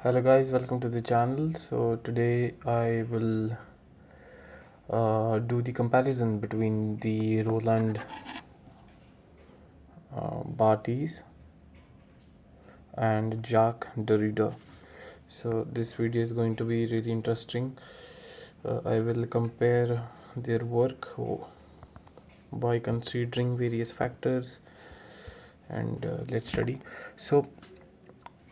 Hello guys, welcome to the channel. So today I will do the comparison between the Roland Barthes and Jacques Derrida. So this video is going to be really interesting. I will compare their work by considering various factors and let's study. So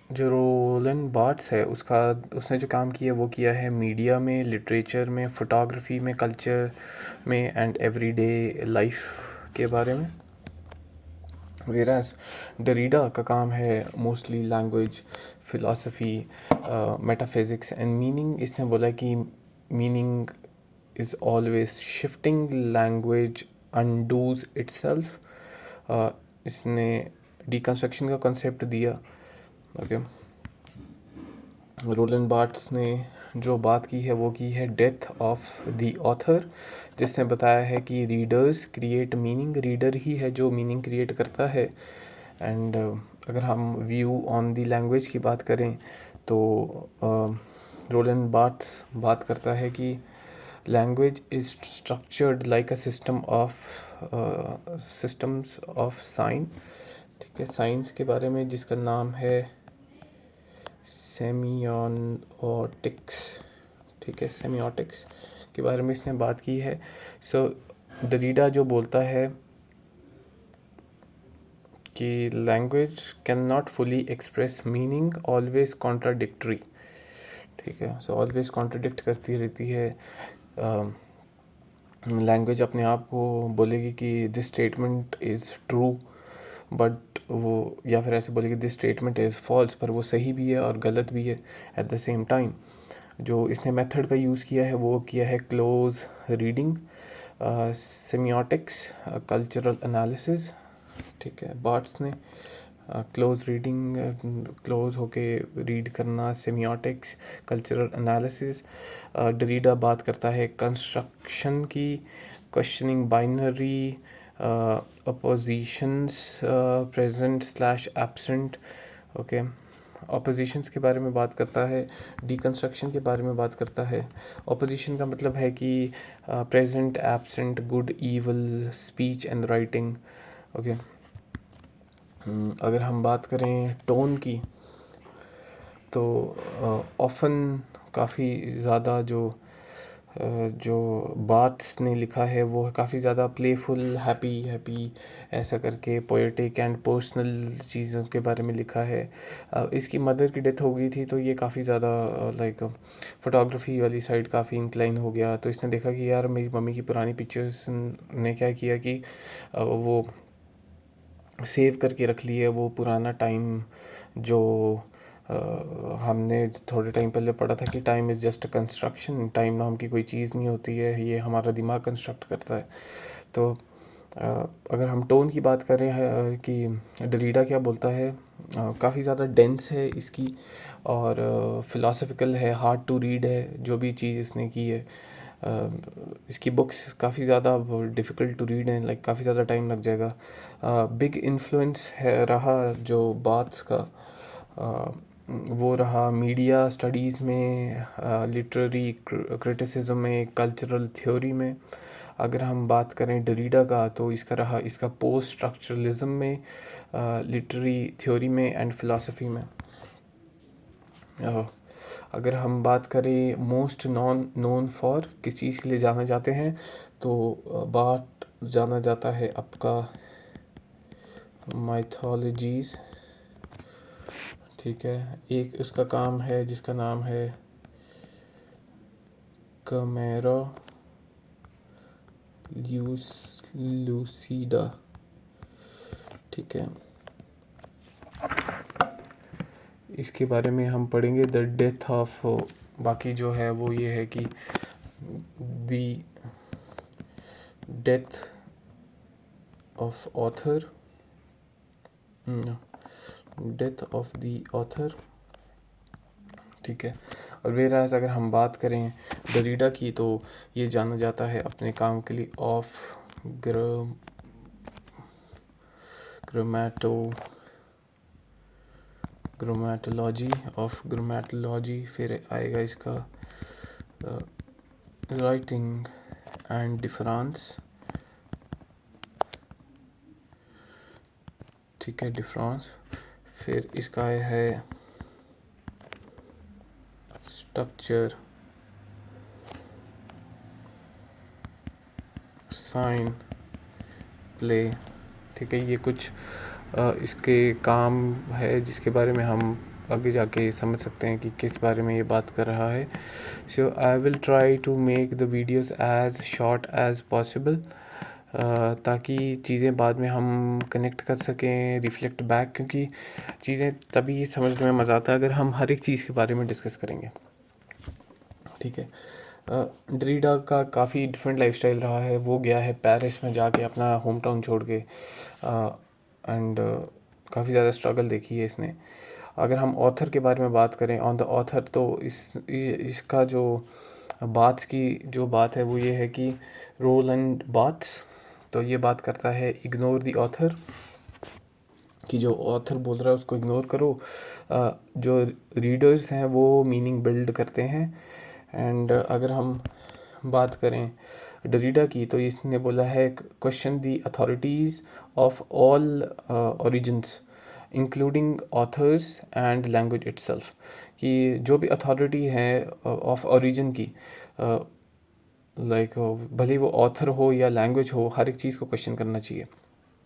जो Rolan bards है उसने जो काम किया वो किया है media में, लिटरेचर में, फोटोग्राफी में, कल्चर में एंड एवरीडे लाइफ के बारे में। वेरास डरीडा का काम है mostly language, philosophy, metaphysics and meaning. इसने बोला कि meaning is always shifting, language undoes itself. इसने डिकंस्ट्रक्शन का कॉन्सेप्ट दिया। ओके, रोलैंड बार्ट्स ने जो बात की है वो की है डेथ ऑफ द ऑथर, जिसने बताया है कि रीडर्स क्रिएट मीनिंग, रीडर ही है जो मीनिंग क्रिएट करता है। एंड अगर हम व्यू ऑन द लैंग्वेज की बात करें तो रोलैंड बार्ट्स बात करता है कि language is structured like a systems of sine. ठीक है, साइंस के बारे में जिसका नाम है सेमियोटिक्स। ठीक है, सेमियोटिक्स के बारे में इसने बात की है। सो डरीडा जो बोलता है कि language can not fully express meaning, always contradictory. ठीक है, सो ऑलवेज कॉन्ट्राडिक्ट करती रहती है। लैंग्वेज अपने आप को बोलेगी कि this statement is true, but वो या फिर ऐसे बोलेगी दिस स्टेटमेंट इज़ फॉल्स, पर वो सही भी है और गलत भी है एट द सेम टाइम। जो इसने मेथड का यूज़ किया है वो किया है close reading, semiotics, cultural analysis. ठीक है, बार्ट्स ने क्लोज रीडिंग, क्लोज होके रीड करना, सेमियोटिक्स, कल्चरल एनालिसिस। डरीडा बात करता है कंस्ट्रक्शन की, questioning binary, oppositions, present slash absent. Okay, opposition's के बारे में बात करता है, डिकंस्ट्रक्शन के बारे में बात करता है। ऑपोजिशन का मतलब है कि present, absent, good, evil, speech and writing. Okay, अगर हम बात करें टोन की तो ऑफ़न काफ़ी ज़्यादा जो बार्ट्स ने लिखा है वो काफ़ी ज़्यादा प्लेफुल, हैप्पी ऐसा करके पोएटिक एंड पर्सनल चीज़ों के बारे में लिखा है। इसकी मदर की डेथ हो गई थी तो ये काफ़ी ज़्यादा लाइक फ़ोटोग्राफ़ी वाली साइड काफ़ी इंक्लाइन हो गया। तो इसने देखा कि यार मेरी मम्मी की पुरानी पिक्चर्स ने क्या किया कि वो सेव करके रख ली है वो पुराना टाइम जो हमने थोड़े टाइम पहले पढ़ा था कि time is just a construction. Time नाम की कोई चीज़ नहीं होती है, ये हमारा दिमाग कंस्ट्रक्ट करता है। तो अगर हम टोन की बात करें कि डरीडा क्या बोलता है, काफ़ी ज़्यादा डेंस है इसकी और फ़िलासफ़िकल है, हार्ड टू रीड है जो भी चीज़ इसने की है। इसकी बुक्स काफ़ी ज़्यादा डिफ़िकल्ट टू रीड हैं, लाइक काफ़ी ज़्यादा टाइम लग जाएगा। बिग इन्फ्लुएंस है रहा जो बाथ्स का, वो रहा मीडिया स्टडीज़ में, लिटरेरी क्रिटिसिज्म में, कल्चरल थ्योरी में। अगर हम बात करें डरीडा का तो इसका रहा इसका पोस्ट स्ट्रक्चरलिज्म में, लिटरेरी थ्योरी में एंड फिलॉसफी में। अगर हम बात करें मोस्ट नॉन नोन फॉर किस चीज़ के लिए जाना जाते हैं तो बात जाना जाता है आपका माइथोलॉजीज़। ठीक है, एक उसका काम है जिसका नाम है कमेरा लूसीडा। ठीक है, इसके बारे में हम पढ़ेंगे द डेथ ऑफ। बाकी जो है वो ये है कि the death of author, death of the author. ठीक है, और वेराज अगर हम बात करें डरीडा की तो ये जाना जाता है अपने काम के लिए ऑफ ग्रामेटो ग्रामेटोलॉजी, फिर आएगा इसका राइटिंग एंड डिफरेंस, ठीक है, डिफरेंस। फिर इसका है स्ट्रक्चर, साइन, प्ले, ठीक है। ये कुछ इसके काम है जिसके बारे में हम आगे जाके समझ सकते हैं कि किस बारे में ये बात कर रहा है। So I will try to make the videos as short as possible, ताकि चीज़ें बाद में हम कनेक्ट कर सकें, रिफ्लेक्ट बैक, क्योंकि चीज़ें तभी समझने में मज़ा आता है अगर हम हर एक चीज़ के बारे में डिस्कस करेंगे, ठीक है। डरीडा का काफ़ी डिफरेंट लाइफस्टाइल रहा है। वो गया है पेरिस में जाके अपना होम टाउन छोड़ के, एंड काफ़ी ज़्यादा स्ट्रगल देखी है इसने। अगर हम ऑथर के बारे में बात करें, ऑन द ऑथर, तो इसका जो बात्स की जो बात है वो ये है कि रोलैंड बात्स तो ये बात करता है इग्नोर द ऑथर, कि जो ऑथर बोल रहा है उसको इग्नोर करो। जो रीडर्स हैं वो मीनिंग बिल्ड करते हैं। एंड अगर हम बात करें डरीडा की, तो इसने बोला है question the authorities of all origins including authors and language itself, कि जो भी अथॉरिटी है ऑफ ओरिजिन की, लाइक भले वो ऑथर हो या लैंग्वेज हो, हर एक चीज़ को क्वेश्चन करना चाहिए।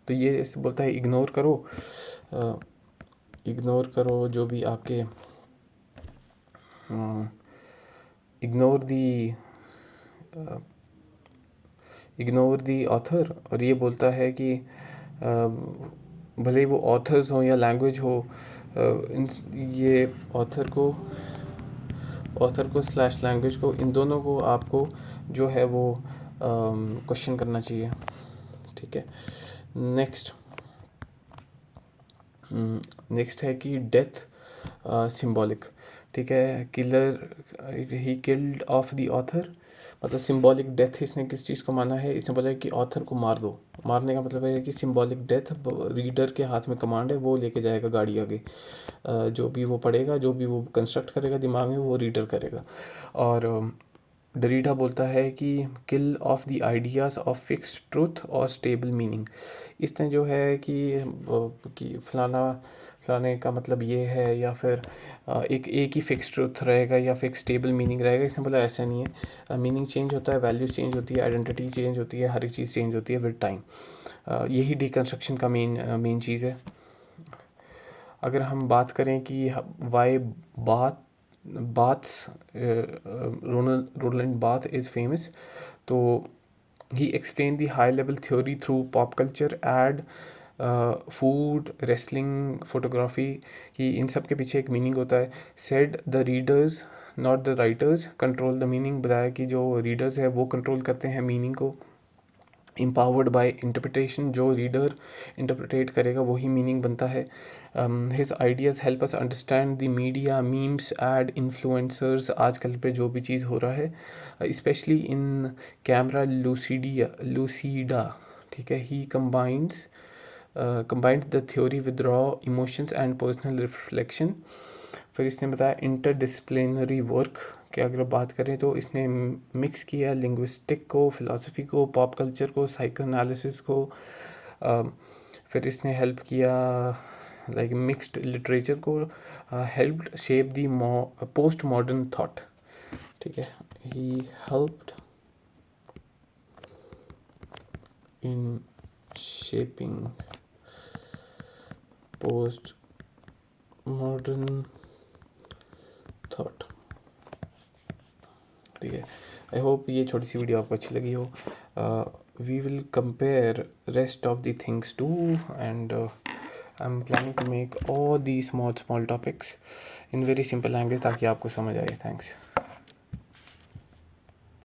तो ये इसे बोलता है इग्नोर करो, इग्नोर करो जो भी आपके, इग्नोर दी ऑथर। और ये बोलता है कि भले वो ऑथर्स हो या लैंग्वेज हो, ये ऑथर को स्लैश लैंग्वेज को, इन दोनों को आपको जो है वो क्वेश्चन करना चाहिए, ठीक है। नेक्स्ट है कि डेथ सिंबॉलिक, ठीक है। Killer he killed of the author, मतलब सिंबॉलिक डेथ इसने किस चीज़ को माना है, इसने बोला है कि ऑथर को मार दो। मारने का मतलब है कि सिंबॉलिक डेथ, रीडर के हाथ में कमांड है, वो लेके जाएगा गाड़ी आगे, जो भी वो पढ़ेगा, जो भी वो कंस्ट्रक्ट करेगा दिमाग में, वो रीडर करेगा। और डरीडा बोलता है कि kill off the ideas of fixed truth और स्टेबल मीनिंग। इसने जो है कि फलाने का मतलब ये है, या फिर एक ही फिक्स ट्रूथ रहेगा या फिक्स स्टेबल मीनिंग रहेगा। इसने बोला ऐसा नहीं है, मीनिंग चेंज होता है, वैल्यूज चेंज होती है, आइडेंटिटी चेंज होती है, हर एक चीज़ चेंज होती है विद टाइम। यही डिकंस्ट्रक्शन का मेन चीज़ है। अगर हम बात करें कि why Barthes Roland Barthes is famous, तो he explain the high level theory through pop culture, ad, food, wrestling, photography, कि इन सब के पीछे एक मीनिंग होता है। Said the readers not the writers control the meaning, बताया कि जो रीडर्स है वो कंट्रोल करते हैं मीनिंग को। empowered by interpretation, जो रीडर इंटरप्रेट करेगा वही मीनिंग बनता है। His ideas help us understand the media, memes, ad, influencers, आजकल पे जो भी चीज़ हो रहा है, स्पेशली इन कैमरा लूसीडा, ठीक है। ही combined the theory with raw emotions and personal reflection। फिर इसने बताया इंटरडिसिप्लिनरी वर्क, कि अगर बात करें तो इसने मिक्स किया लिंग्विस्टिक को, फिलॉसफी को, पॉप कल्चर को, साइकोएनालिसिस को। फिर इसने हेल्प किया लाइक मिक्स्ड लिटरेचर को, हेल्प्ड शेप दी पोस्ट मॉडर्न थॉट, ठीक है। He helped in shaping post modern thought, ठीक है। आई होप ये छोटी सी वीडियो आपको अच्छी लगी हो। We will compare rest of the things too, and I am planning to make all the small topics in very simple language, ताकि आपको समझ आए। थैंक्स।